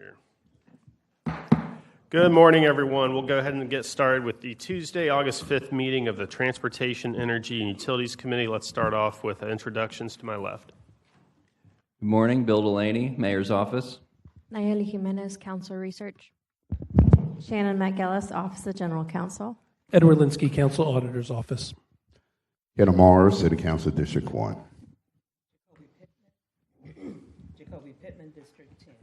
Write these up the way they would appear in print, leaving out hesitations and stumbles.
here. Good morning, everyone. We'll go ahead and get started with the Tuesday, August 5th meeting of the Transportation, Energy, and Utilities Committee. Let's start off with introductions to my left. Good morning, Bill Delaney, Mayor's Office. Nayeli Jimenez, Council Research. Shannon McGillis, Office of General Counsel. Edward Linsky, Council Auditor's Office. Kenna Morris, City Council District 1. Jacoby Pittman, District 10.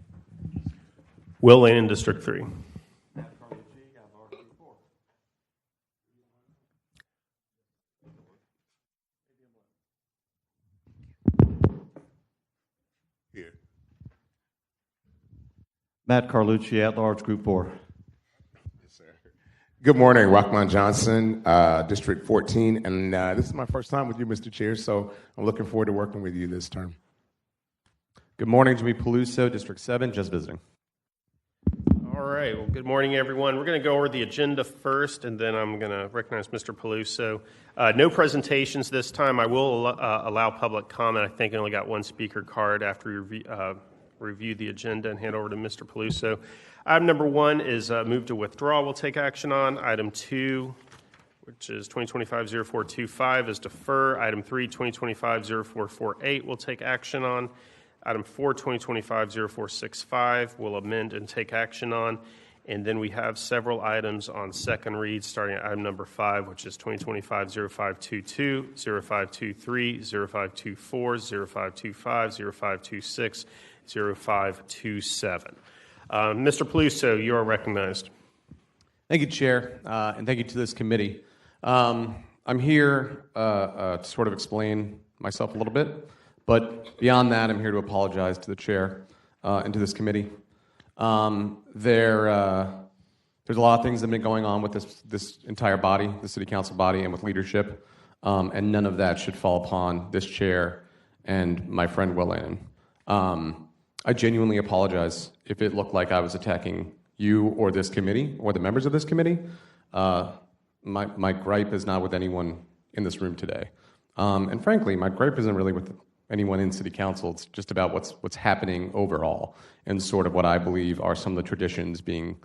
Will Lane, District 3. Here. Matt Carlucci, at-large, Group 4. Yes, sir. Good morning, Rockman Johnson, District 14, and this is my first time with you, Mr. Chair, so I'm looking forward to working with you this term. Good morning, Jimmy Peluso, District 7, just visiting. All right. Well, good morning, everyone. We're going to go over the agenda first, and then I'm going to recognize Mr. Peluso. No presentations this time. I will allow public comment. I think I only got one speaker card after we review the agenda and hand over to Mr. Peluso. Item number 1 is move to withdraw. We'll take action on. Item 2, which is 2025-0425, is defer. Item 3, 2025-0448, we'll take action on. Item 4, 2025-0465, we'll amend and take action on. And then we have several items on second read, starting at item number 5, which is 2025-0522, 0523, 0524, 0525, 0526, 0527. Mr. Peluso, you are recognized. Thank you, Chair, and thank you to this committee. I'm here to sort of explain myself a little bit, but beyond that, I'm here to apologize to the Chair and to this committee. There's a lot of things that have been going on with this entire body, the City Council body, and with leadership, and none of that should fall upon this Chair and my friend Will Lannon. I genuinely apologize if it looked like I was attacking you or this committee or the members of this committee. My gripe is not with anyone in this room today. And frankly, my gripe isn't really with anyone in City Council. It's just about what's happening overall and sort of what I believe are some of the traditions being,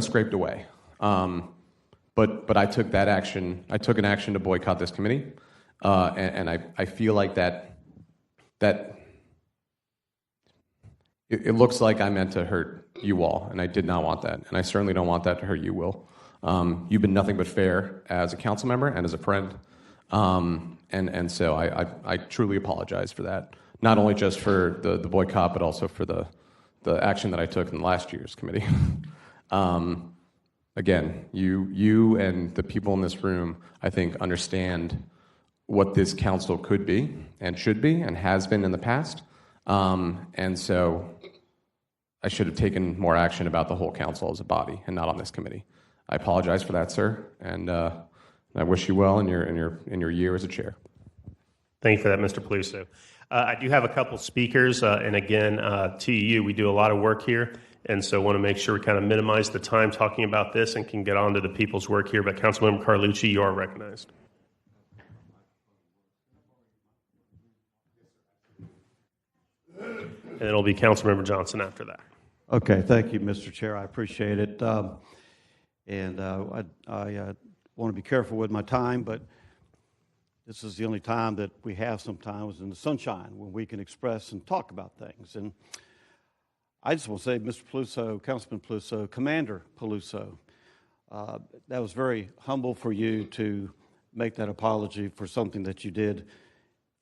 scraped away. But I took that action. I took an action to boycott this committee, and I feel like that it looks like I meant to hurt you all, and I did not want that, and I certainly don't want that to hurt you, Will. You've been nothing but fair as a council member and as a friend, and so I truly apologize for that. Not only just for the boycott, but also for the action that I took in last year's committee. Again, you and the people in this room, I think, understand what this council could be and should be and has been in the past. And so I should have taken more action about the whole council as a body and not on this committee. I apologize for that, sir, and I wish you well in your year as a chair. Thank you for that, Mr. Peluso. I do have a couple speakers, and again, to you, we do a lot of work here, and so I want to make sure we kind of minimize the time talking about this and can get on to the people's work here. But Councilmember Carlucci, you are recognized. And it'll be Councilmember Johnson after that. Okay, thank you, Mr. Chair. I appreciate it. I want to be careful with my time, but this is the only time that we have sometimes in the sunshine when we can express and talk about things. And I just want to say, Mr. Peluso, Councilman Peluso, Commander Peluso, that was very humble for you to make that apology for something that you did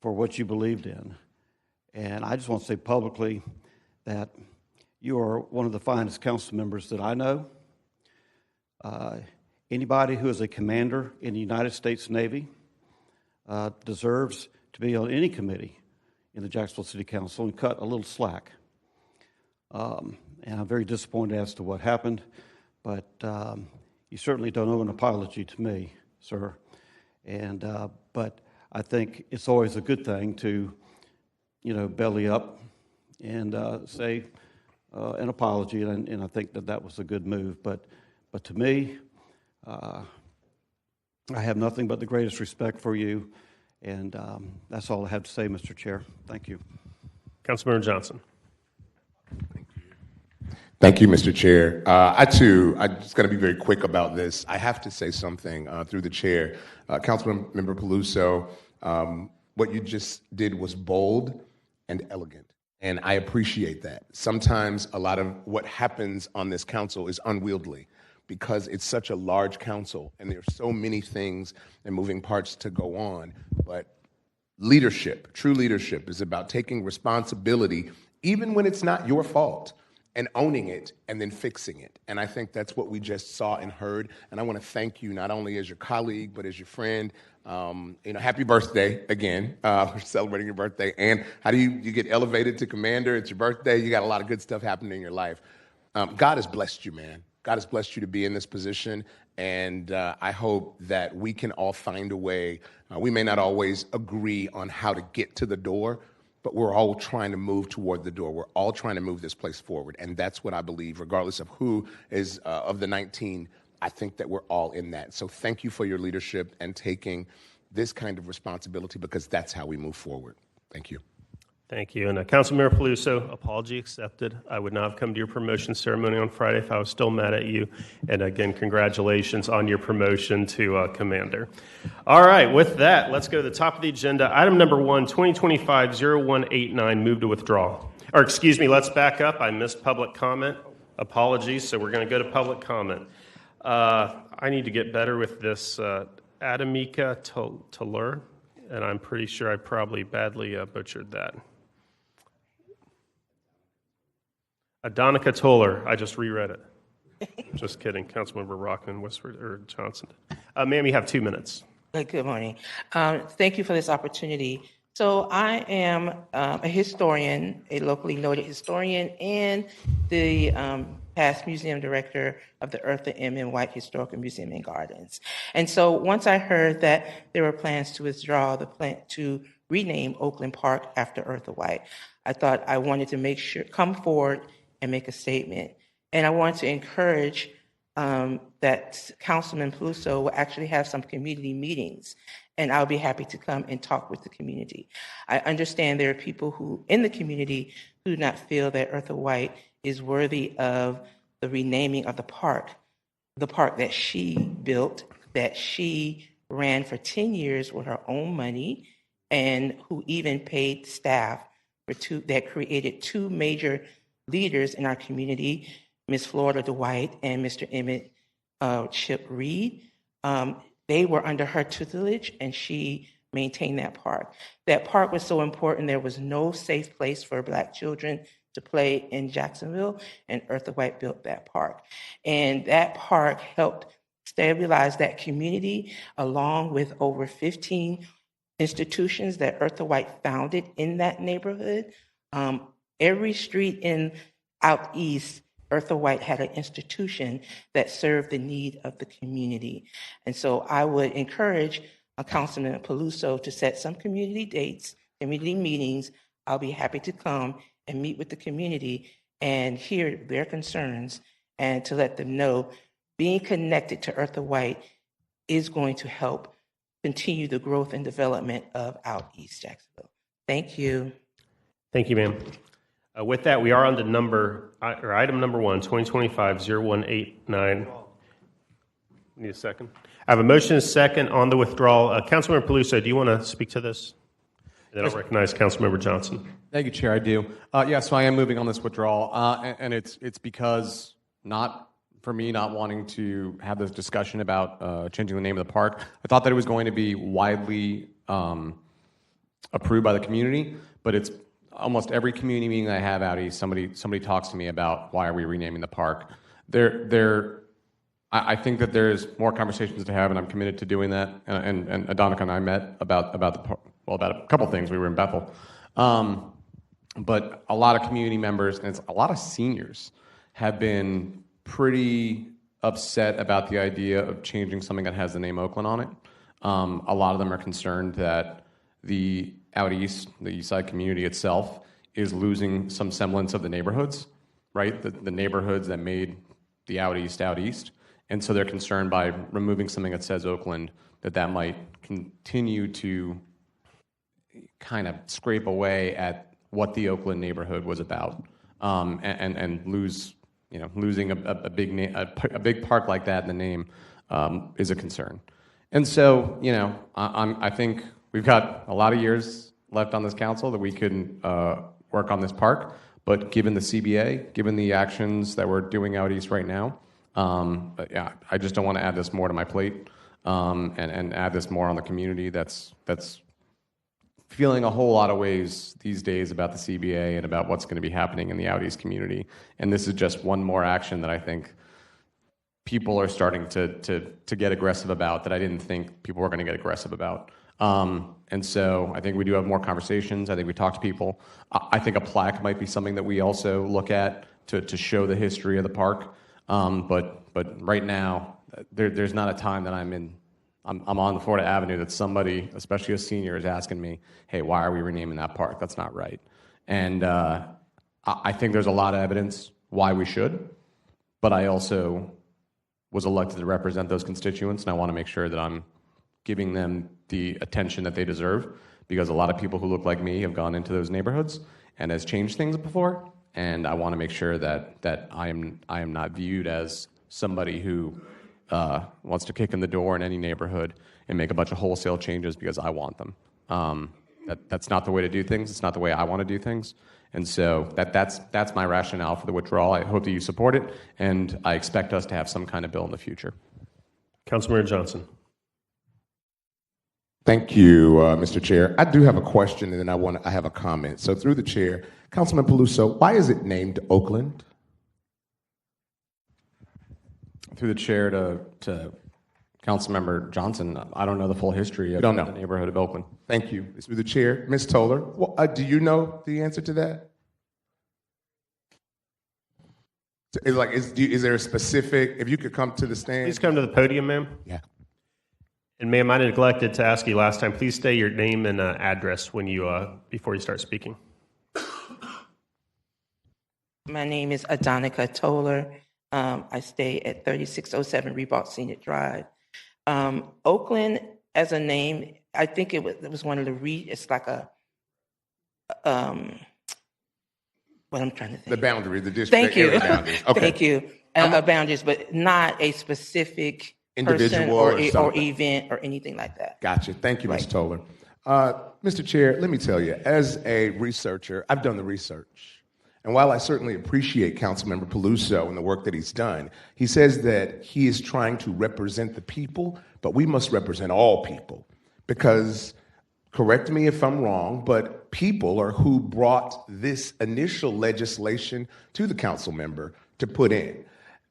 for what you believed in. And I just want to say publicly that you are one of the finest council members that I know. Anybody who is a commander in the United States Navy deserves to be on any committee in the Jacksonville City Council and cut a little slack. And I'm very disappointed as to what happened, but you certainly don't owe an apology to me, sir. And but I think it's always a good thing to, belly up and say an apology, and I think that was a good move. But to me, I have nothing but the greatest respect for you, and that's all I have to say, Mr. Chair. Thank you. Councilmember Johnson. Thank you, Mr. Chair. I'm just going to be very quick about this. I have to say something through the chair. Councilmember Peluso, what you just did was bold and elegant, and I appreciate that. Sometimes a lot of what happens on this council is unwieldy because it's such a large council and there are so many things and moving parts to go on, but leadership, true leadership, is about taking responsibility even when it's not your fault, and owning it and then fixing it. And I think that's what we just saw and heard. And I want to thank you not only as your colleague, but as your friend. Happy birthday again. We're celebrating your birthday. And how do you get elevated to commander? It's your birthday. You got a lot of good stuff happening in your life. God has blessed you, man. God has blessed you to be in this position. And I hope that we can all find a way. We may not always agree on how to get to the door, but we're all trying to move toward the door. We're all trying to move this place forward. And that's what I believe, regardless of who is of the 19, I think that we're all in that. So thank you for your leadership and taking this kind of responsibility, because that's how we move forward. Thank you. Thank you. And Councilmember Peluso, apology accepted. I would not have come to your promotion ceremony on Friday if I was still mad at you. And again, congratulations on your promotion to Commander. All right, with that, let's go to the top of the agenda. Item number 1, 2025-0189, move to withdraw. Or excuse me, let's back up. I missed public comment. Apologies. So we're going to go to public comment. I need to get better with this Adamika Talur, and I'm pretty sure I probably badly butchered that. Adonica Toller, I just reread it. Just kidding. Councilmember Rockman, or Johnson. Ma'am, you have 2 minutes. Good morning. Thank you for this opportunity. So I am a historian, a locally noted historian, and the past museum director of the Eartha M. White Historical Museum and Gardens. And so once I heard that there were plans to withdraw the plan to rename Oakland Park after Eartha White, I thought I wanted to come forward and make a statement. And I want to encourage that Councilman Peluso will actually have some community meetings, and I'll be happy to come and talk with the community. I understand there are people who in the community who do not feel that Eartha White is worthy of the renaming of the park that she built, that she ran for 10 years with her own money, and who even paid staff that created 2 major leaders in our community, Ms. Florida Dwight and Mr. Emmett Chip Reed. They were under her tutelage, and she maintained that park. That park was so important, there was no safe place for Black children to play in Jacksonville, and Eartha White built that park. And that park helped stabilize that community, along with over 15 institutions that Eartha White founded in that neighborhood. Every street out east, Eartha White had an institution that served the need of the community. And so I would encourage Councilman Peluso to set some community dates, community meetings. I'll be happy to come and meet with the community and hear their concerns, and to let them know being connected to Eartha White is going to help continue the growth and development of out east Jacksonville. Thank you. Thank you, ma'am. With that, we are on to item number 1, 2025-0189. Need a second? I have a motion and a second on the withdrawal. Councilmember Peluso, do you want to speak to this? And then I'll recognize Councilmember Johnson. Thank you, Chair. I do. So I am moving on this withdrawal, and it's because not wanting to have this discussion about changing the name of the park. I thought that it was going to be widely approved by the community, but it's almost every community meeting I have out east, somebody talks to me about why are we renaming the park. I think that there's more conversations to have, and I'm committed to doing that. And Adonica and I met about a couple things. We were in Bethel, but a lot of community members and a lot of seniors have been pretty upset about the idea of changing something that has the name Oakland on it. A lot of them are concerned that the out east, the east side community itself, is losing some semblance of the neighborhoods, right? The neighborhoods that made the out east. And so they're concerned by removing something that says Oakland, that might continue to kind of scrape away at what the Oakland neighborhood was about, and lose losing a big park like that in the name is a concern. And so, I think we've got a lot of years left on this council that we can work on this park. But given the CBA, given the actions that we're doing out east right now, I just don't want to add this more to my plate and add this more on the community that's feeling a whole lot of ways these days about the CBA and about what's going to be happening in the out east community. And this is just one more action that I think people are starting to get aggressive about that I didn't think people were going to get aggressive about. And so I think we do have more conversations. I think we talk to people. I think a plaque might be something that we also look at to show the history of the park. But right now, there's not a time that I'm on the Florida Avenue that somebody, especially a senior, is asking me, hey, why are we renaming that park? That's not right. And I think there's a lot of evidence why we should, but I also was elected to represent those constituents, and I want to make sure that I'm giving them the attention that they deserve, because a lot of people who look like me have gone into those neighborhoods and has changed things before, and I want to make sure that I am not viewed as somebody who wants to kick in the door in any neighborhood and make a bunch of wholesale changes because I want them. That's not the way to do things. It's not the way I want to do things. And so that's my rationale for the withdrawal. I hope that you support it, and I expect us to have some kind of bill in the future. Councilmember Johnson. Thank you, Mr. Chair. I do have a question, and then I have a comment. So through the chair, Councilman Peluso, why is it named Oakland? Through the chair to Councilmember Johnson, I don't know the full history of the neighborhood of Oakland. Thank you. Through the chair, Ms. Toller, do you know the answer to that? Is there a specific? If you could come to the stand. Please come to the podium, ma'am. Yeah. And ma'am, I neglected to ask you last time. Please state your name and address when before you start speaking. My name is Adonica Toller. I stay at 3607 Reebok Scenic Drive. Oakland, as a name, I think it was one of the it's like a what I'm trying to think. The boundary, the district. Thank you. Boundaries. Okay. Thank you. Boundaries, but not a specific individual person or event or anything like that. Gotcha. Thank you, Ms. Toller. Mr. Chair, let me tell you, as a researcher, I've done the research. And while I certainly appreciate Councilmember Peluso and the work that he's done, he says that he is trying to represent the people, but we must represent all people. Because, correct me if I'm wrong, but people are who brought this initial legislation to the council member to put in.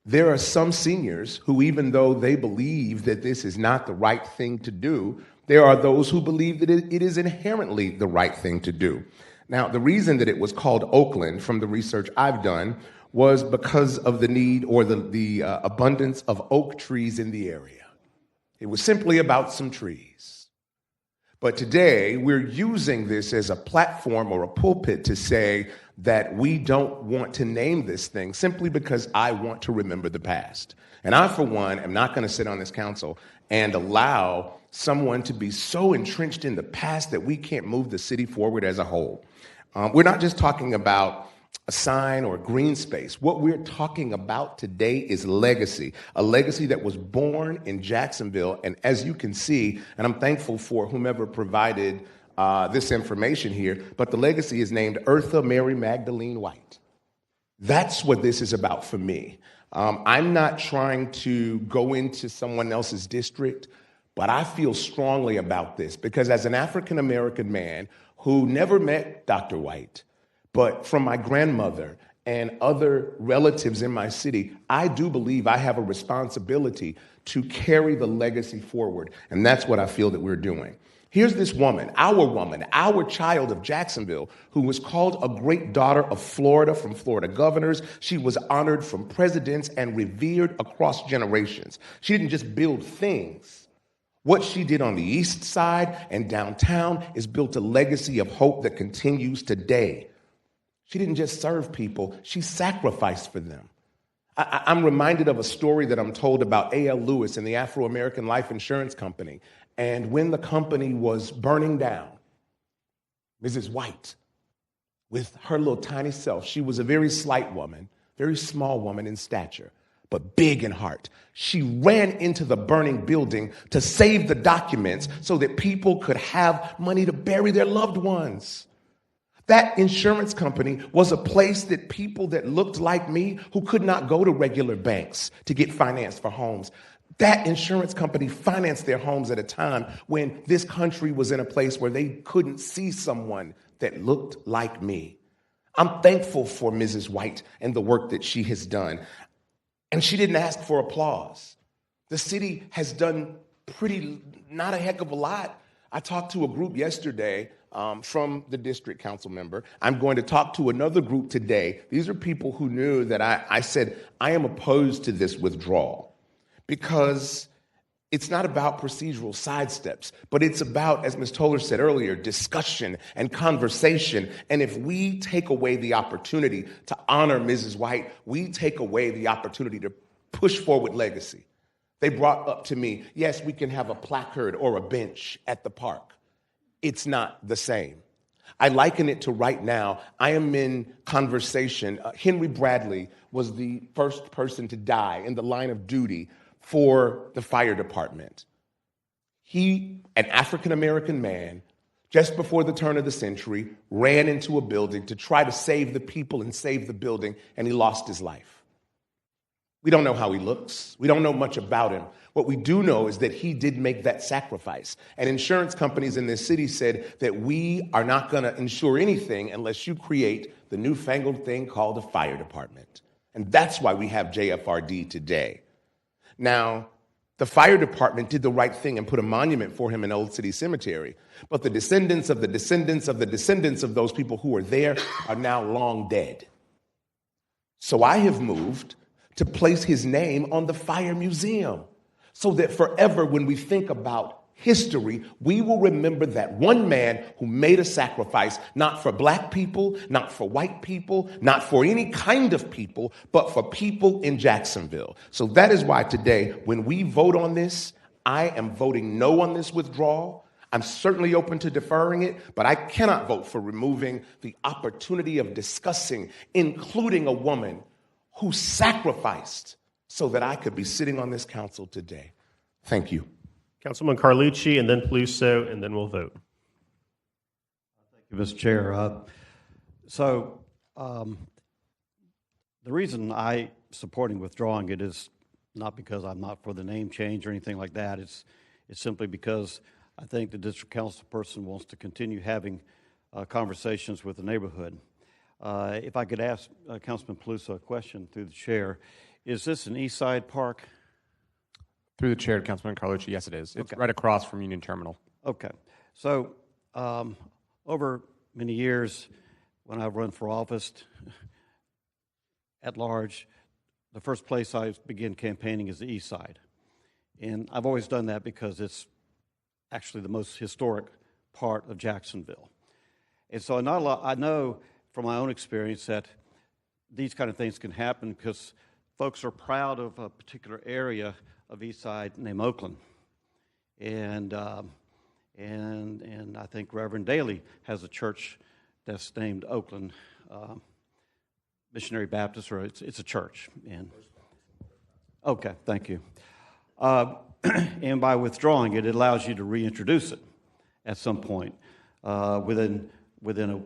There are some seniors who, even though they believe that this is not the right thing to do, there are those who believe that it is inherently the right thing to do. Now, the reason that it was called Oakland, from the research I've done, was because of the need or the abundance of oak trees in the area. It was simply about some trees. But today, we're using this as a platform or a pulpit to say that we don't want to name this thing simply because I want to remember the past. And I, for one, am not going to sit on this council and allow someone to be so entrenched in the past that we can't move the city forward as a whole. We're not just talking about a sign or a green space. What we're talking about today is legacy, a legacy that was born in Jacksonville. And as you can see, and I'm thankful for whomever provided this information here, but the legacy is named Eartha Mary Magdalene White. That's what this is about for me. I'm not trying to go into someone else's district, but I feel strongly about this because as an African-American man who never met Dr. White, but from my grandmother and other relatives in my city, I do believe I have a responsibility to carry the legacy forward. And that's what I feel that we're doing. Here's this woman, our child of Jacksonville, who was called a great daughter of Florida from Florida governors. She was honored from presidents and revered across generations. She didn't just build things. What she did on the east side and downtown is built a legacy of hope that continues today. She didn't just serve people, she sacrificed for them. I'm reminded of a story that I'm told about A.L. Lewis and the Afro-American Life Insurance Company. And when the company was burning down, Mrs. White, with her little tiny self, she was a very slight woman, very small woman in stature, but big in heart. She ran into the burning building to save the documents so that people could have money to bury their loved ones. That insurance company was a place that people that looked like me, who could not go to regular banks to get financed for homes, that insurance company financed their homes at a time when this country was in a place where they couldn't see someone that looked like me. I'm thankful for Mrs. White and the work that she has done. And she didn't ask for applause. The city has done not a heck of a lot. I talked to a group yesterday from the district council member. I'm going to talk to another group today. These are people who knew that I said, I am opposed to this withdrawal because it's not about procedural sidesteps, but it's about, as Ms. Toller said earlier, discussion and conversation. And if we take away the opportunity to honor Mrs. White, we take away the opportunity to push forward legacy. They brought up to me, yes, we can have a placard or a bench at the park. It's not the same. I liken it to right now. I am in conversation. Henry Bradley was the first person to die in the line of duty for the fire department. He, an African-American man, just before the turn of the century, ran into a building to try to save the people and save the building, and he lost his life. We don't know how he looks. We don't know much about him. What we do know is that he did make that sacrifice. And insurance companies in this city said that we are not going to insure anything unless you create the newfangled thing called a fire department. And that's why we have JFRD today. Now, the fire department did the right thing and put a monument for him in Old City Cemetery. But the descendants of the descendants of the descendants of those people who were there are now long dead. So I have moved to place his name on the Fire Museum so that forever when we think about history, we will remember that one man who made a sacrifice, not for black people, not for white people, not for any kind of people, but for people in Jacksonville. So that is why today, when we vote on this, I am voting no on this withdrawal. I'm certainly open to deferring it, but I cannot vote for removing the opportunity of discussing, including a woman who sacrificed so that I could be sitting on this council today. Thank you. Councilman Carlucci, and then Peluso, and then we'll vote. Thank you, Mr. Chair. The reason I'm supporting withdrawing it is not because I'm not for the name change or anything like that. It's simply because I think the district council person wants to continue having conversations with the neighborhood. If I could ask Councilman Peluso a question through the chair, is this an East Side Park? Through the chair, Councilman Carlucci, yes, it is. It's right across from Union Terminal. Okay. So over many years, when I've run for office at large, the first place I begin campaigning is the East Side. And I've always done that because it's actually the most historic part of Jacksonville. And so I know from my own experience that these kind of things can happen because folks are proud of a particular area of East Side named Oakland. And I think Reverend Daley has a church that's named Oakland Missionary Baptist, or it's a church. And okay, thank you. And by withdrawing it, it allows you to reintroduce it at some point within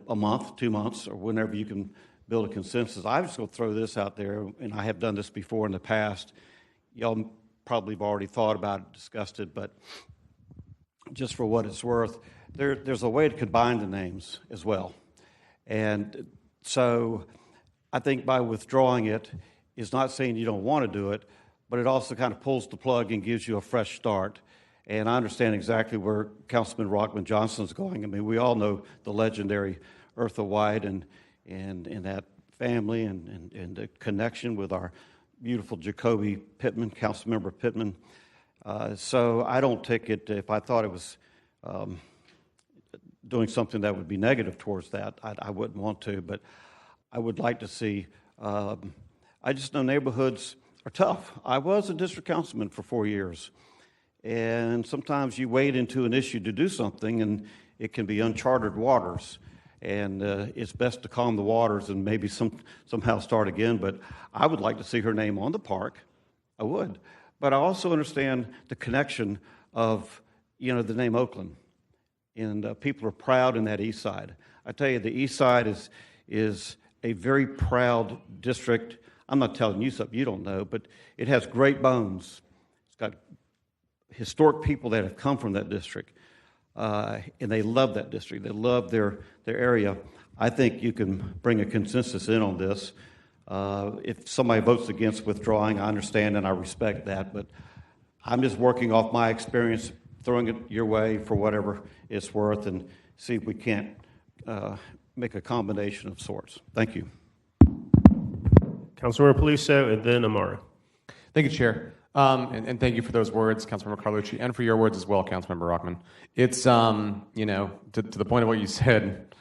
a month, 2 months, or whenever you can build a consensus. I'm just going to throw this out there, and I have done this before in the past. Y'all probably have already thought about it, discussed it, but just for what it's worth, there's a way to combine the names as well. And so I think by withdrawing it is not saying you don't want to do it, but it also kind of pulls the plug and gives you a fresh start. And I understand exactly where Councilman Rockman Johnson's going. I mean, we all know the legendary Eartha White and that family and the connection with our beautiful Jacoby Pittman, Councilmember Pittman. So I don't take it, if I thought it was doing something that would be negative towards that, I wouldn't want to, but I would like to see, I just know neighborhoods are tough. I was a district councilman for 4 years, and sometimes you wade into an issue to do something, and it can be uncharted waters. and it's best to calm the waters and maybe somehow start again. But I would like to see her name on the park. I would. But I also understand the connection of, the name Oakland. And people are proud in that east side. I tell you, the east side is a very proud district. I'm not telling you something you don't know, but it has great bones. It's got historic people that have come from that district, and they love that district. They love their area. I think you can bring a consensus in on this. If somebody votes against withdrawing, I understand and I respect that, but I'm just working off my experience, throwing it your way for whatever it's worth, and see if we can't make a combination of sorts. Thank you. Councilmember Paluso, and then Amara. Thank you, Chair. And thank you for those words, Councilmember Carlucci, and for your words as well, Councilmember Rockman. It's, to the point of what you said,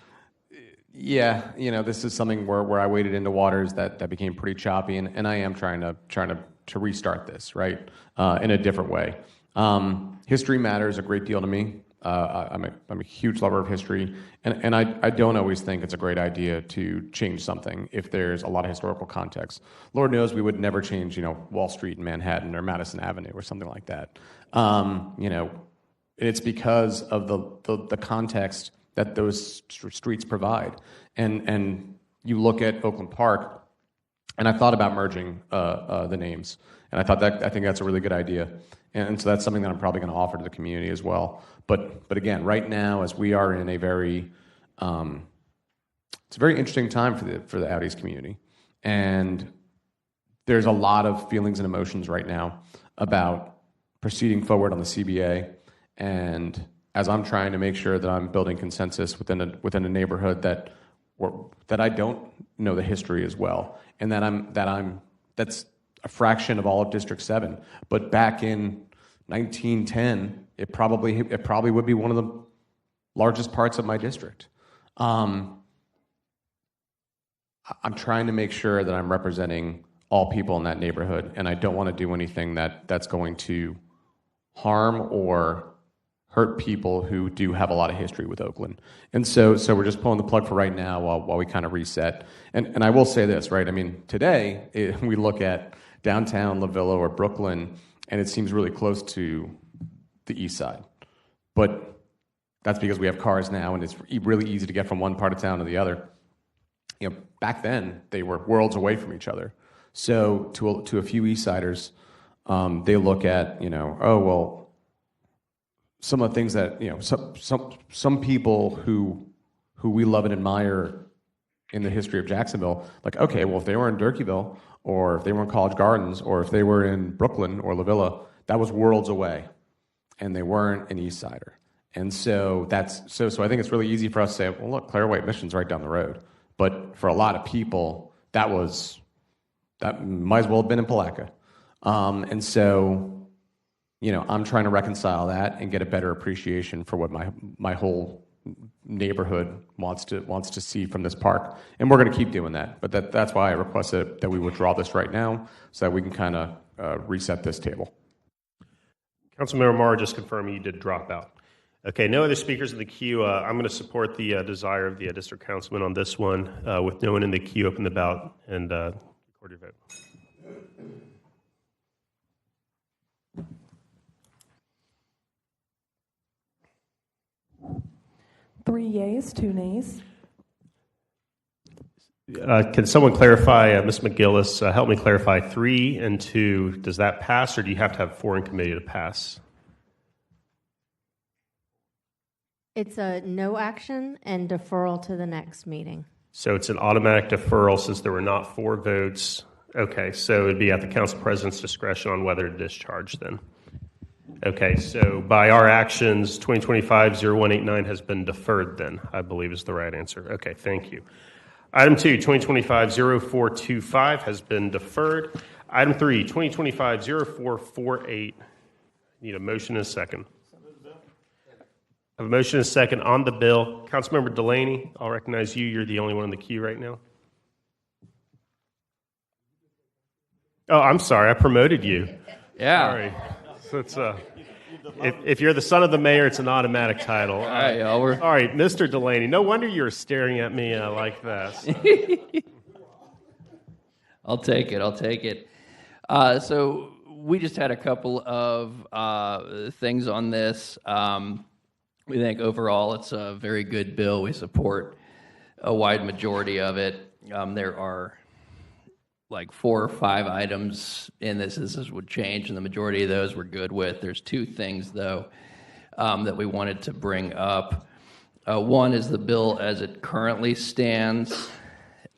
yeah, this is something where I waded into waters that became pretty choppy, and I am trying to restart this, right, in a different way. History matters a great deal to me. I'm a huge lover of history, and I don't always think it's a great idea to change something if there's a lot of historical context. Lord knows we would never change, Wall Street in Manhattan or Madison Avenue or something like that. It's because of the context that those streets provide. And you look at Oakland Park, and I thought about merging the names, and I think that's a really good idea. And so that's something that I'm probably going to offer to the community as well. But again, right now, as we are in a very, it's a very interesting time for the Audis community, and there's a lot of feelings and emotions right now about proceeding forward on the CBA. And as I'm trying to make sure that I'm building consensus within a neighborhood that I don't know the history as well, and that's a fraction of all of District 7. But back in 1910, it probably would be one of the largest parts of my district. I'm trying to make sure that I'm representing all people in that neighborhood, and I don't want to do anything that's going to harm or hurt people who do have a lot of history with Oakland. And so we're just pulling the plug for right now while we kind of reset. And I will say this, right? I mean, today we look at downtown La Villa or Brooklyn, and it seems really close to the east side. But that's because we have cars now, and it's really easy to get from one part of town to the other. Back then, they were worlds away from each other. So to a few east siders, they look at, some of the things that, some people who we love and admire in the history of Jacksonville, like, okay, well, if they were in Durkeeville, or if they were in College Gardens, or if they were in Brooklyn or La Villa, that was worlds away, and they weren't an East Sider. And so so I think it's really easy for us to say, well, look, Claire White Mission's right down the road. But for a lot of people, that might as well have been in Palatka. And so, I'm trying to reconcile that and get a better appreciation for what my whole neighborhood wants to see from this park, and we're going to keep doing that. But that's why I requested that we withdraw this right now, so that we can kind of reset this table. Councilmember Marr, just confirming you did drop out. Okay, no other speakers in the queue. I'm going to support the desire of the district councilman on this one, with no one in the queue. Open the ballot and record your vote. 3 yeas, 2 nays. Can someone clarify, Ms. McGillis, help me clarify 3 and 2, does that pass, or do you have to have 4 in committee to pass? It's a no action and deferral to the next meeting. So it's an automatic deferral since there were not 4 votes. Okay, so it'd be at the council president's discretion on whether to discharge then. Okay, so by our actions, 2025-0189 has been deferred then, I believe is the right answer. Okay, thank you. Item 2, 2025-0425 has been deferred. Item 3, 2025-0448. Need a motion and a second. I have a motion and a second on the bill. Councilmember Delaney, I'll recognize you. You're the only one in the queue right now. Oh, I'm sorry. I promoted you. Yeah. Sorry. So it's If you're the son of the mayor, it's an automatic title. All right, y'all, we're- All right, Mr. Delaney. No wonder you were staring at me like this. I'll take it. So we just had a couple of things on this. We think overall it's a very good bill. We support a wide majority of it. There are like 4 or 5 items in this would change, and the majority of those we're good with. There's 2 things, though, that we wanted to bring up. One is the bill as it currently stands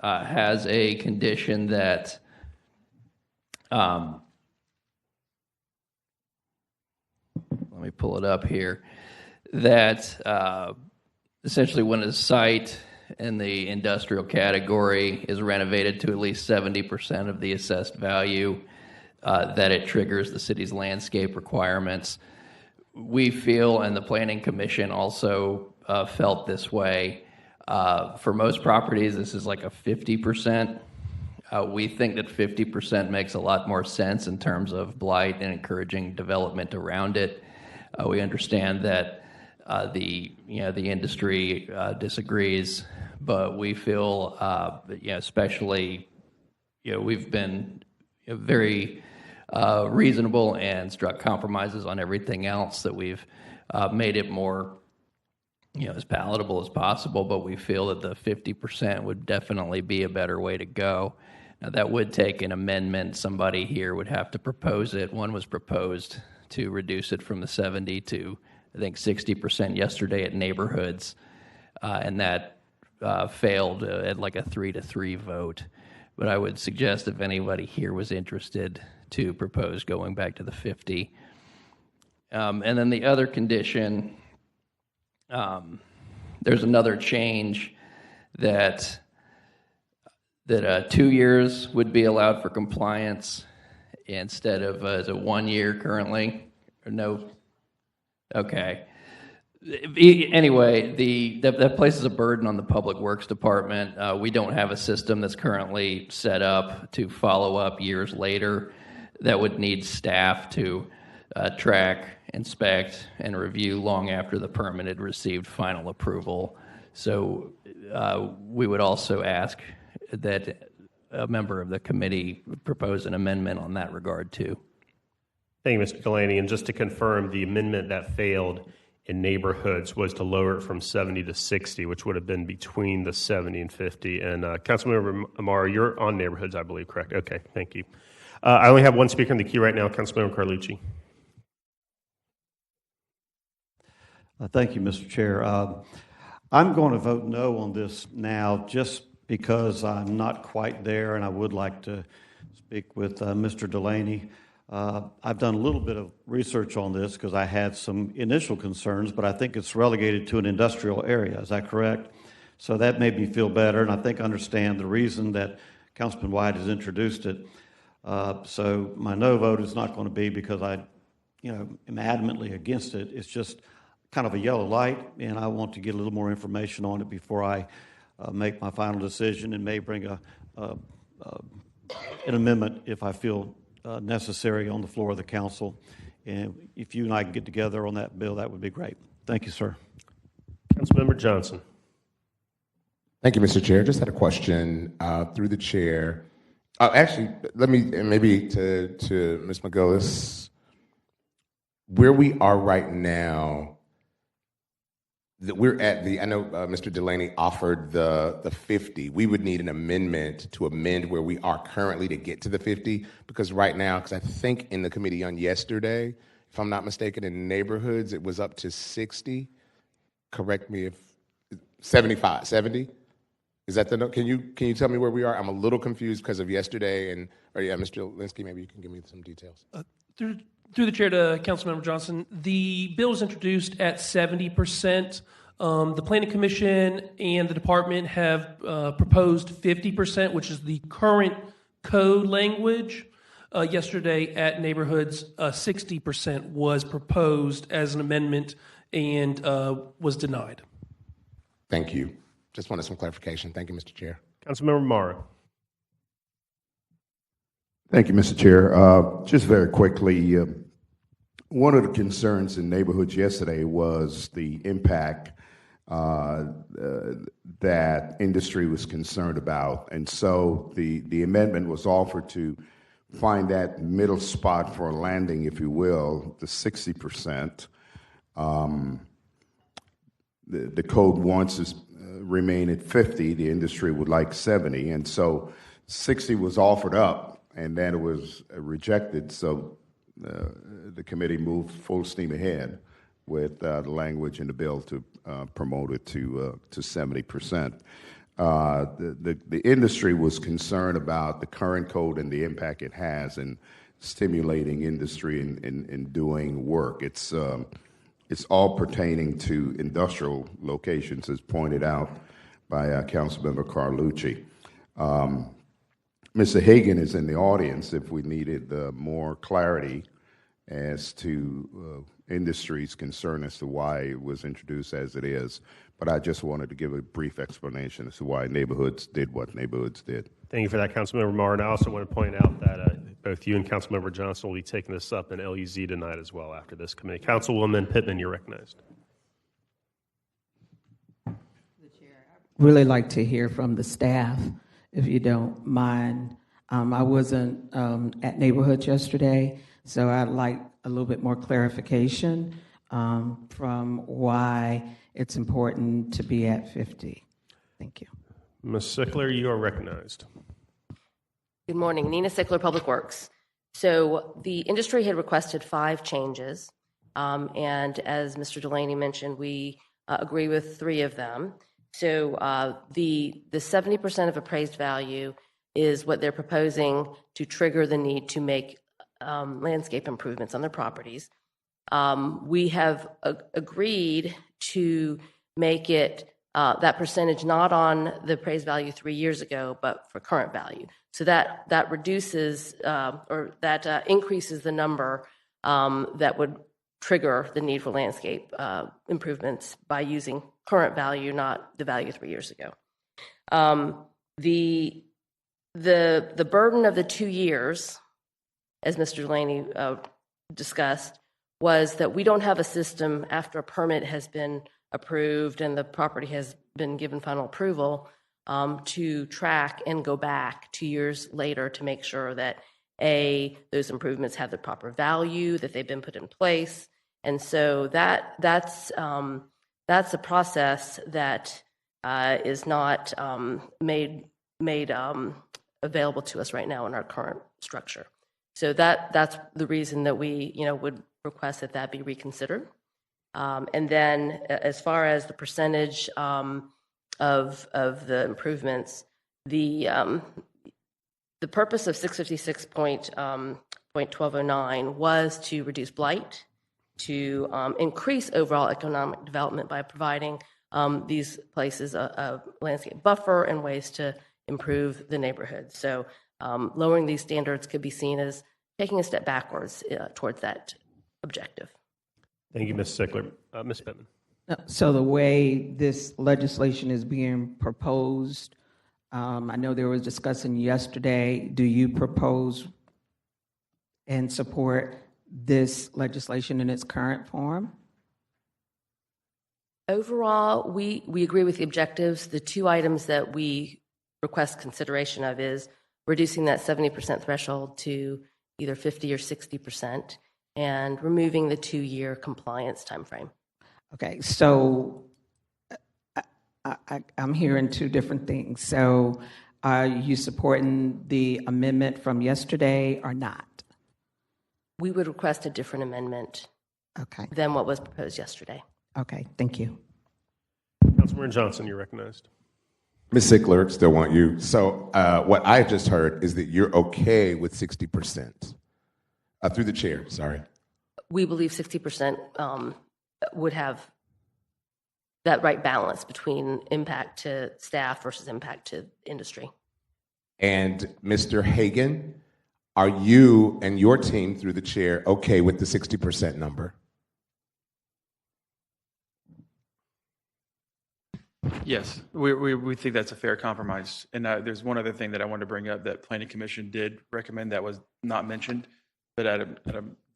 has a condition that let me pull it up here, that essentially when a site in the industrial category is renovated to at least 70% of the assessed value, that it triggers the city's landscape requirements. We feel, and the Planning Commission also felt this way, for most properties, this is like a 50%. We think that 50% makes a lot more sense in terms of blight and encouraging development around it. We understand that the industry disagrees, but we feel especially we've been very reasonable and struck compromises on everything else, that we've made it more as palatable as possible, but we feel that the 50% would definitely be a better way to go. Now, that would take an amendment. Somebody here would have to propose it. One was proposed to reduce it from the 70 to, I think, 60% yesterday at neighborhoods, and that failed at like a 3-3 vote. But I would suggest if anybody here was interested to propose going back to the 50. And then the other condition, there's another change that 2 years would be allowed for compliance instead of is it 1 year currently, or no? Okay. Anyway, that places a burden on the Public Works Department. We don't have a system that's currently set up to follow up years later. That would need staff to track, inspect, and review long after the permit had received final approval. So we would also ask that a member of the committee propose an amendment on that regard too. Thank you, Mr. Delaney. And just to confirm, the amendment that failed in neighborhoods was to lower it from 70 to 60, which would have been between the 70 and 50. And Councilmember Amaro, you're on neighborhoods, I believe, correct? Okay, thank you. I only have one speaker in the queue right now, Councilmember Carlucci. Thank you, Mr. Chair. I'm going to vote no on this now just because I'm not quite there, and I would like to speak with Mr. Delaney. I've done a little bit of research on this because I had some initial concerns, but I think it's relegated to an industrial area. Is that correct? So that made me feel better, and I think I understand the reason that Councilman White has introduced it. So my no vote is not going to be because I am adamantly against it. It's just kind of a yellow light, and I want to get a little more information on it before I make my final decision, and may bring an amendment if I feel necessary on the floor of the council. And if you and I can get together on that bill, that would be great. Thank you, sir. Councilmember Johnson. Thank you, Mr. Chair. Just had a question through the chair. Actually, let me, maybe to Ms. McGillis, where we are right now, that we're at I know Mr. Delaney offered the 50. We would need an amendment to amend where we are currently to get to the 50, because right now, because I think in the committee on yesterday, if I'm not mistaken, in neighborhoods, it was up to 60. Correct me if 75, 70? Is that the note? Can you tell me where we are? I'm a little confused because of yesterday. Mr. Linsky, maybe you can give me some details. Through the chair to Councilmember Johnson, the bill was introduced at 70%. The Planning Commission and the department have proposed 50%, which is the current code language. Yesterday at neighborhoods, 60% was proposed as an amendment and was denied. Thank you. Just wanted some clarification. Thank you, Mr. Chair. Councilmember Morrow. Thank you, Mr. Chair. Just very quickly, one of the concerns in neighborhoods yesterday was the impact that industry was concerned about. And so the amendment was offered to find that middle spot for a landing, if you will, the 60%. The code wants to remain at 50. The industry would like 70. And so 60 was offered up, and then it was rejected. So the committee moved full steam ahead with the language in the bill to promote it to 70%. The industry was concerned about the current code and the impact it has in stimulating industry in doing work. It's all pertaining to industrial locations, as pointed out by Councilmember Carlucci. Mr. Hagan is in the audience if we needed more clarity as to industry's concern as to why it was introduced as it is. But I just wanted to give a brief explanation as to why neighborhoods did what neighborhoods did. Thank you for that, Councilmember Martin. I also want to point out that both you and Councilmember Johnson will be taking this up in LUZ tonight as well after this committee. Councilwoman Pittman, you're recognized. Really like to hear from the staff, if you don't mind. I wasn't at neighborhoods yesterday, so I'd like a little bit more clarification from why it's important to be at 50. Thank you. Ms. Sickler, you are recognized. Good morning. Nina Sickler, Public Works. So the industry had requested 5 changes, and as Mr. Delaney mentioned, we agree with 3 of them. So the 70% of appraised value is what they're proposing to trigger the need to make landscape improvements on their properties. We have agreed to make it that percentage not on the appraised value 3 years ago, but for current value. So that reduces or that increases the number that would trigger the need for landscape improvements by using current value, not the value 3 years ago. The burden of the 2 years, as Mr. Delaney discussed, was that we don't have a system after a permit has been approved and the property has been given final approval to track and go back 2 years later to make sure that those improvements have the proper value, that they've been put in place. And so that's a process that is not made available to us right now in our current structure. So that's the reason that we would request that be reconsidered. And then as far as the percentage of the improvements, the purpose of 656.1209 was to reduce blight, to increase overall economic development by providing these places a landscape buffer and ways to improve the neighborhood. So lowering these standards could be seen as taking a step backwards towards that objective. Thank you, Ms. Sickler. Ms. Pittman. So the way this legislation is being proposed, I know there was discussion yesterday. Do you propose and support this legislation in its current form? Overall, we agree with the objectives. The 2 items that we request consideration of is reducing that 70% threshold to either 50 or 60% and removing the 2-year compliance timeframe. Okay, so I'm hearing 2 different things. So are you supporting the amendment from yesterday or not? We would request a different amendment than what was proposed yesterday. Okay, thank you. Councilmember Johnson, you're recognized. Ms. Sickler, still want you. So what I just heard is that you're okay with 60%. Through the chair, sorry. We believe 60% would have that right balance between impact to staff versus impact to industry. And Mr. Hagan, are you and your team, through the chair, okay with the 60% number? Yes, we think that's a fair compromise. And there's one other thing that I wanted to bring up that Planning Commission did recommend that was not mentioned, but at a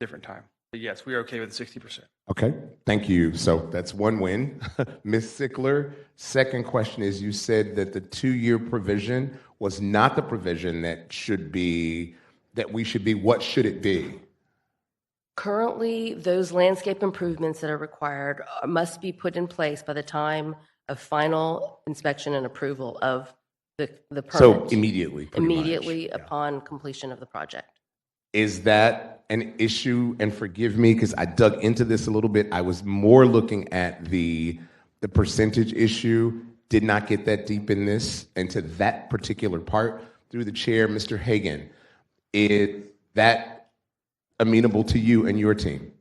different time. But yes, we are okay with 60%. Okay, thank you. So that's one win. Ms. Sickler, second question is, you said that the 2-year provision was not the provision that we should be, what should it be? Currently, those landscape improvements that are required must be put in place by the time of final inspection and approval of the permit. So immediately, pretty Immediately much. upon completion of the project. Is that an issue? And forgive me, because I dug into this a little bit. I was more looking at the percentage issue, did not get that deep in this, into that particular part. Through the chair, Mr. Hagan, is that amenable to you and your team?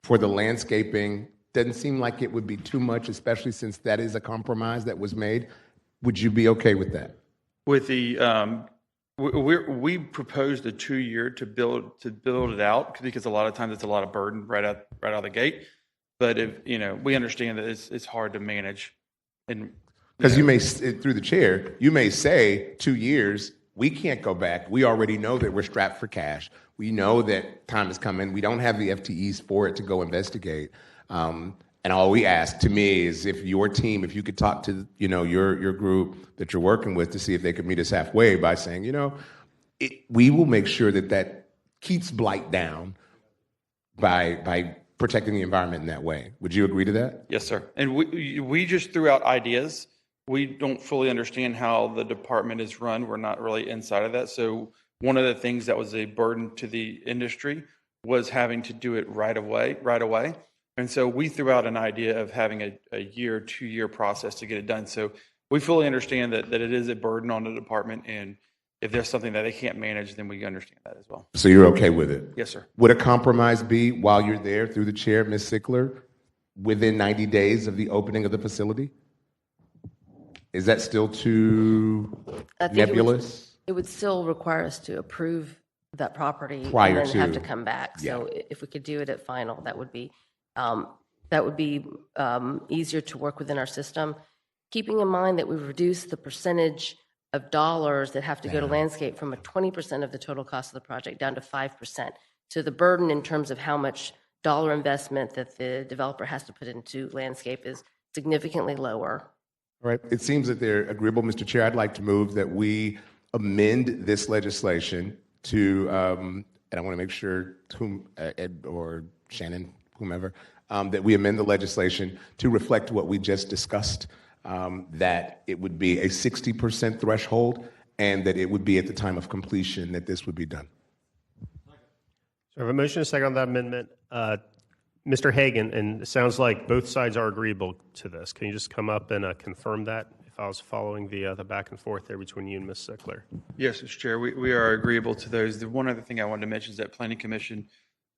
For the landscaping, doesn't seem like it would be too much, especially since that is a compromise that was made. Would you be okay with that? With the we proposed a 2-year to build it out, because a lot of times it's a lot of burden right out of the gate. But if we understand that it's hard to manage, and because you may, through the chair, you may say 2 years. We can't go back. We already know that we're strapped for cash. We know that time is coming. We don't have the FTEs for it to go investigate. And all we ask, to me, is if your team, if you could talk to your group that you're working with to see if they could meet us halfway by saying, we will make sure that keeps blight down by protecting the environment in that way. Would you agree to that? Yes, sir. And we just threw out ideas. We don't fully understand how the department is run. We're not really inside of that. So one of the things that was a burden to the industry was having to do it right away. And so we threw out an idea of having a 2-year process to get it done. So we fully understand that it is a burden on the department. And if there's something that they can't manage, then we understand that as well. So you're okay with it? Yes, sir. Would a compromise be, while you're there, through the chair, Ms. Sickler, within 90 days of the opening of the facility? Is that still too nebulous? It would still require us to approve that property Prior and then to, have to come back. So if we could do it at final, that would be easier to work within our system. Keeping in mind that we've reduced the percentage of dollars that have to go to landscape from a 20% of the total cost of the project down to 5%. So the burden in terms of how much dollar investment that the developer has to put into landscape is significantly lower. All right. It seems that they're agreeable. Mr. Chair, I'd like to move that we amend this legislation to, and I want to make sure, Ed or Shannon, whomever, that we amend the legislation to reflect what we just discussed, that it would be a 60% threshold, and that it would be at the time of completion that this would be done. So I have a motion and a second on that amendment. Mr. Hagan, and it sounds like both sides are agreeable to this. Can you just come up and confirm that, if I was following the back and forth there between you and Ms. Sickler? Yes, Mr. Chair, we are agreeable to those. The one other thing I wanted to mention is that Planning Commission,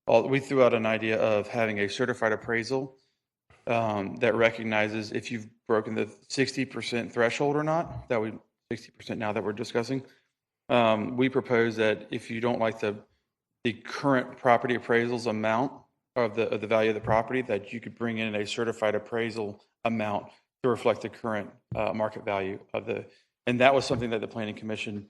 we threw out an idea of having a certified appraisal that recognizes if you've broken the 60% threshold or not. 60% now that we're discussing. We propose that if you don't like the current property appraisals amount of the value of the property, that you could bring in a certified appraisal amount to reflect the current market value of the, and that was something that the Planning Commission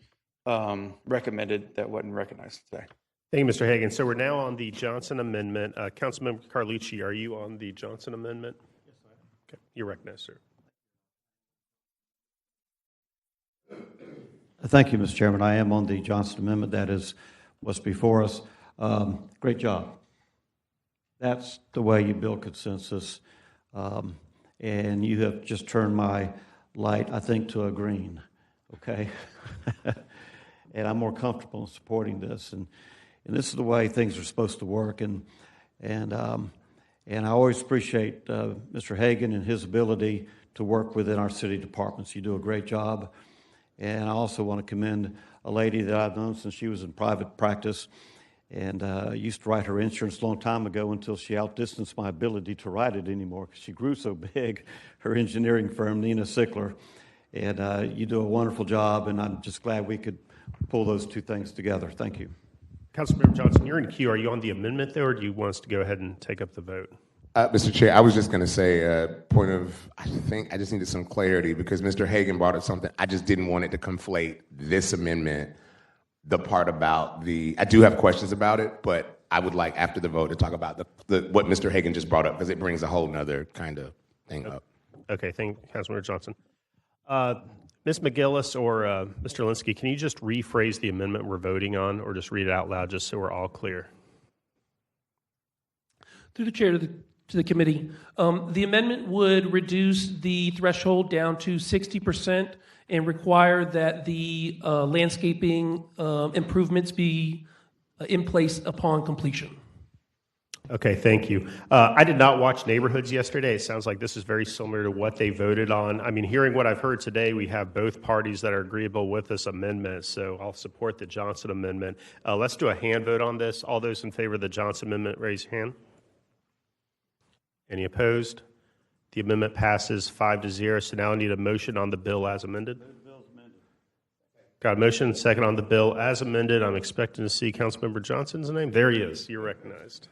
recommended that wasn't recognized today. Thank you, Mr. Hagan. So we're now on the Johnson Amendment. Councilmember Carlucci, are you on the Johnson Amendment? Yes, I am. Okay, you're recognized, sir. Thank you, Mr. Chairman. I am on the Johnson Amendment. That is what's before us. Great job. That's the way you build consensus. And you have just turned my light, I think, to a green, okay? And I'm more comfortable in supporting this. And this is the way things are supposed to work. And I always appreciate Mr. Hagan and his ability to work within our city departments. You do a great job. And I also want to commend a lady that I've known since she was in private practice, and used to write her insurance a long time ago until she outdistanced my ability to write it anymore because she grew so big, her engineering firm, Nina Sickler. And you do a wonderful job, and I'm just glad we could pull those two things together. Thank you. Councilmember Johnson, you're in queue. Are you on the amendment there, or do you want us to go ahead and take up the vote? Mr. Chair, I was just going to say point of, I think I just needed some clarity because Mr. Hagan brought up something. I just didn't want it to conflate this amendment, the part about I do have questions about it, but I would like after the vote to talk about what Mr. Hagan just brought up, because it brings a whole nother kind of thing up. Okay, thank you, Councilmember Johnson. Ms. McGillis or Mr. Linsky, can you just rephrase the amendment we're voting on, or just read it out loud just so we're all clear? Through the chair to the committee, the amendment would reduce the threshold down to 60% and require that the landscaping improvements be in place upon completion. Okay, thank you. I did not watch Neighborhoods yesterday. It sounds like this is very similar to what they voted on. I mean, hearing what I've heard today, we have both parties that are agreeable with this amendment, so I'll support the Johnson amendment. Let's do a hand vote on this. All those in favor of the Johnson amendment, raise your hand. Any opposed? The amendment passes 5-0. So now I need a motion on the bill as amended. Got a motion, second on the bill as amended. I'm expecting to see Councilmember Johnson's name. There he is. You're recognized.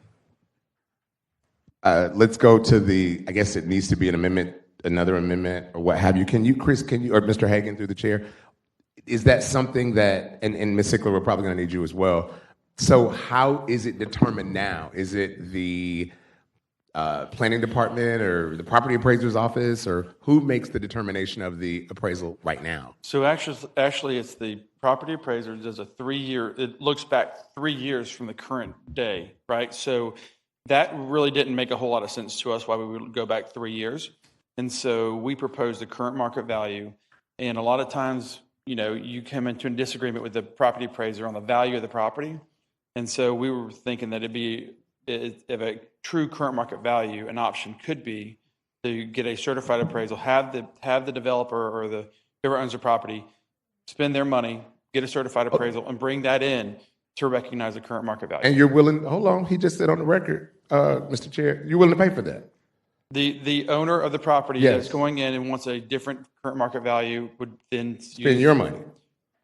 Let's go to I guess it needs to be an amendment, another amendment, or what have you. Can you, Chris, or Mr. Hagan through the chair, is that something that, and Ms. Sickler, we're probably going to need you as well. So how is it determined now? Is it the planning department or the property appraiser's office, or who makes the determination of the appraisal right now? So actually it's the property appraiser does a 3-year, it looks back 3 years from the current day, right? So that really didn't make a whole lot of sense to us why we would go back 3 years. And so we proposed the current market value. And a lot of times, you come into a disagreement with the property appraiser on the value of the property. And so we were thinking that it'd be, if a true current market value, an option could be to get a certified appraisal, have the developer or the whoever owns the property spend their money, get a certified appraisal, and bring that in to recognize the current market value. And you're willing, hold on, he just said on the record, Mr. Chair, you're willing to pay for that? The owner of the property that's going in and wants a different current market value would then spend your money.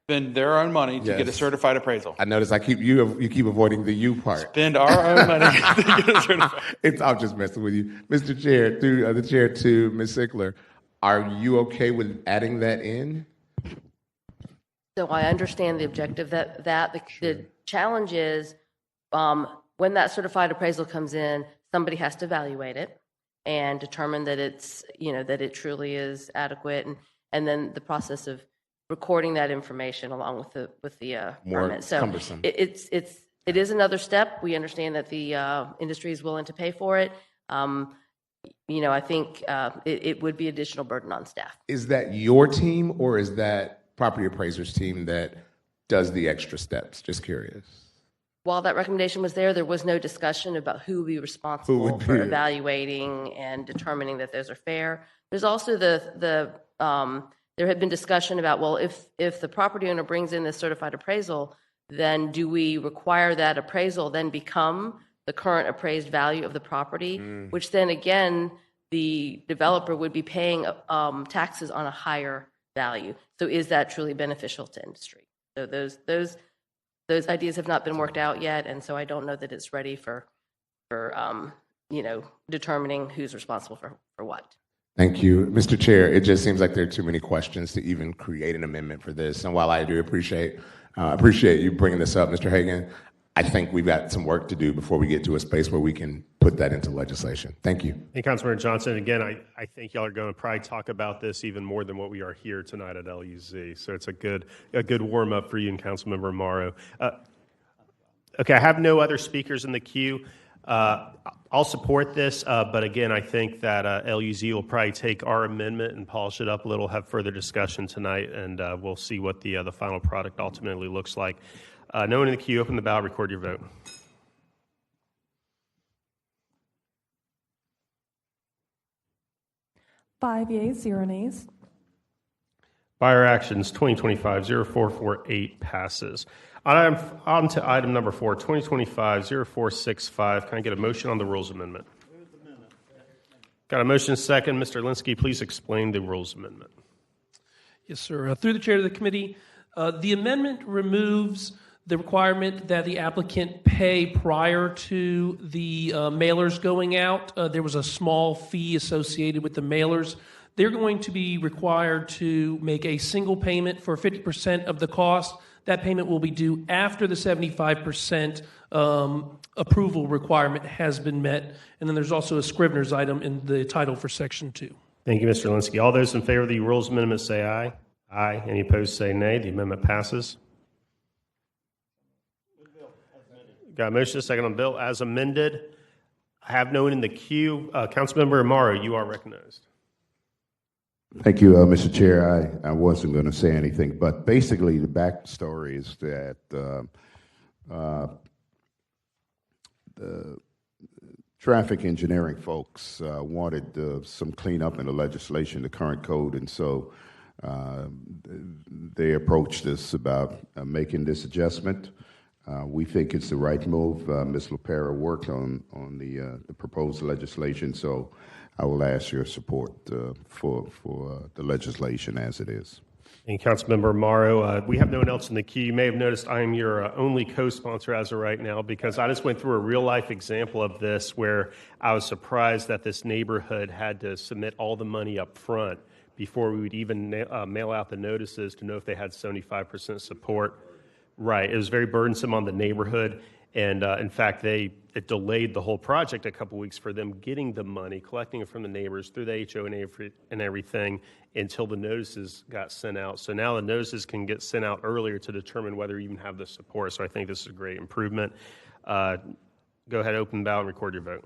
Spend their own money to get a certified appraisal. I notice you keep avoiding the you part. Spend our own money to get a certified. I'm just messing with you. Mr. Chair, through the chair to Ms. Sickler, are you okay with adding that in? So I understand the objective the challenge is when that certified appraisal comes in, somebody has to evaluate it and determine that it's, that it truly is adequate, and then the process of recording that information along with the more permit. So cumbersome. It is another step. We understand that the industry is willing to pay for it. I think it would be additional burden on staff. Is that your team, or is that property appraiser's team that does the extra steps? Just curious. While that recommendation was there was no discussion about who would be responsible for evaluating and determining that those are fair. There's also there had been discussion about, well, if the property owner brings in this certified appraisal, then do we require that appraisal then become the current appraised value of the property, which then again, the developer would be paying taxes on a higher value. So is that truly beneficial to industry? So those ideas have not been worked out yet, and so I don't know that it's ready for determining who's responsible for what. Thank you. Mr. Chair, it just seems like there are too many questions to even create an amendment for this. And while I do appreciate you bringing this up, Mr. Hagan, I think we've got some work to do before we get to a space where we can put that into legislation. Thank you. Hey, Councilmember Johnson, again, I think y'all are going to probably talk about this even more than what we are here tonight at LUZ. So it's a good warm-up for you and Councilmember Morrow. Okay, I have no other speakers in the queue. I'll support this, but again, I think that LUZ will probably take our amendment and polish it up a little, have further discussion tonight, and we'll see what the final product ultimately looks like. No one in the queue, open the ballot, record your vote. Five yeas, 0 nays. Buyer actions 2025-0448 passes. On to item number 4, 2025-0465. Can I get a motion on the rules amendment? Got a motion second. Mr. Linsky, please explain the rules amendment. Yes, sir. Through the chair of the committee, the amendment removes the requirement that the applicant pay prior to the mailers going out. There was a small fee associated with the mailers. They're going to be required to make a single payment for 50% of the cost. That payment will be due after the 75% approval requirement has been met. And then there's also a Scrivener's item in the title for Section 2. Thank you, Mr. Linsky. All those in favor of the rules amendment say aye. Aye. Any opposed say nay. The amendment passes. Got a motion, a second on bill as amended. I have no one in the queue. Councilmember Amaro, you are recognized. Thank you, Mr. Chair. I wasn't going to say anything, but basically the backstory is that the traffic engineering folks wanted some cleanup in the legislation, the current code, and so they approached us about making this adjustment. We think it's the right move. Ms. LaPera worked on the proposed legislation, so I will ask your support for the legislation as it is. And Councilmember Amaro, we have no one else in the queue. You may have noticed I am your only co-sponsor as of right now because I just went through a real-life example of this where I was surprised that this neighborhood had to submit all the money up front before we would even mail out the notices to know if they had 75% support. Right. It was very burdensome on the neighborhood. And in fact, it delayed the whole project a couple weeks for them getting the money, collecting it from the neighbors through the HO and everything until the notices got sent out. So now the notices can get sent out earlier to determine whether you even have the support. So I think this is a great improvement. Go ahead, open the ballot and record your vote.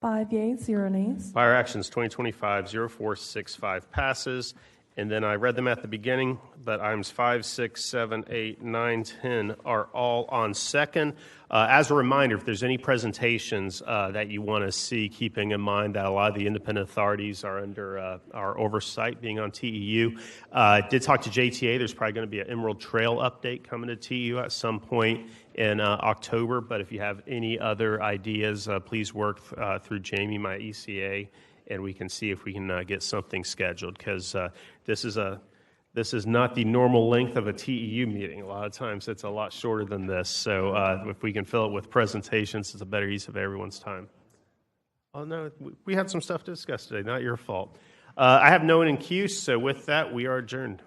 Five yeas, 0 nays. Fire Actions 2025-0465 passes. And then I read them at the beginning, but items 5, 6, 7, 8, 9, 10 are all on second. As a reminder, if there's any presentations that you want to see, keeping in mind that a lot of the independent authorities are under our oversight being on TEU. Did talk to JTA. There's probably going to be an Emerald Trail update coming to TEU at some point in October. But if you have any other ideas, please work through Jamie, my ECA, and we can see if we can get something scheduled because this is not the normal length of a TEU meeting. A lot of times it's a lot shorter than this. So if we can fill it with presentations, it's a better use of everyone's time. Oh, no, we had some stuff to discuss today. Not your fault. I have no one in queue, so with that, we are adjourned.